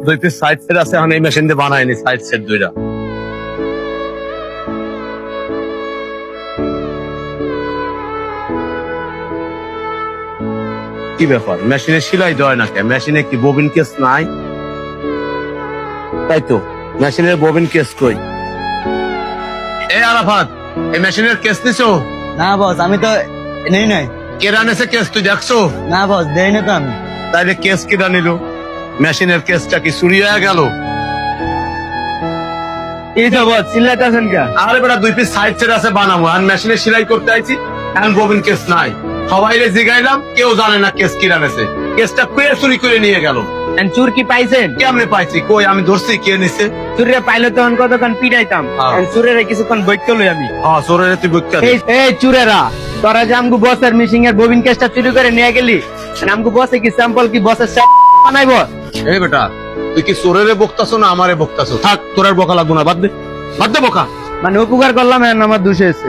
দুই piece side set আছে, এখন এই মেশিন দিয়ে বানায়নি সাইড সেট দুইটা। কি ব্যাপার, মেশিনে সেলাই দেয় না কেন? মেশিনে কি ববিন কেস নাই? তাই তো, মেশিনের ববিন কেস কই? এই আরাফাত, এই মেশিনের কেস নিছো? না বস, আমি তো নেই নাই। কেরা নেছে কেস, তুই দেখছো? না বস, দেই না তো আমি। তাইলে কেস কেরা নিল? মেশিনের কেসটা কি চুরি হয়ে গেল? এই তো বস, চিল্লাইতেছেন কে? আরে বেটা, দুই পিস সাইড সেট আছে বানাবো, আর মেশিনে সেলাই করতে আইছি, এখন ববিন কেস নাই। সবাই জিগাইলাম, কেউ জানে না কেস কিরা নেছে। কেসটা কে চুরি করে নিয়ে গেল? চুর কি পাইছেন? কেমনে পাইছি? কই আমি ধরছি, কে নিছে? চুরে পাইলে তখন কতক্ষণ পিটাইতাম, হ্যাঁ। চুরের কিছুক্ষণ বৈক্য লই আমি। হ্যাঁ, চোরের তুই বুঝতে এই চুরেরা, তোরা যে আমগু বসের মিশিং এর ববিন কেসটা চুরি করে নিয়ে গেলি, আমগু বসে কি স্যাম্পল কি বসের বানাইবো? এই বেটা, তুই কি চোরের বকতাছো না আমারে বকতাছো? থাক, তোর আর বকা লাগবো না, বাদ দে, বাদ দে বকা। মানে উপকার করলাম, আমার দোষ হয়েছে।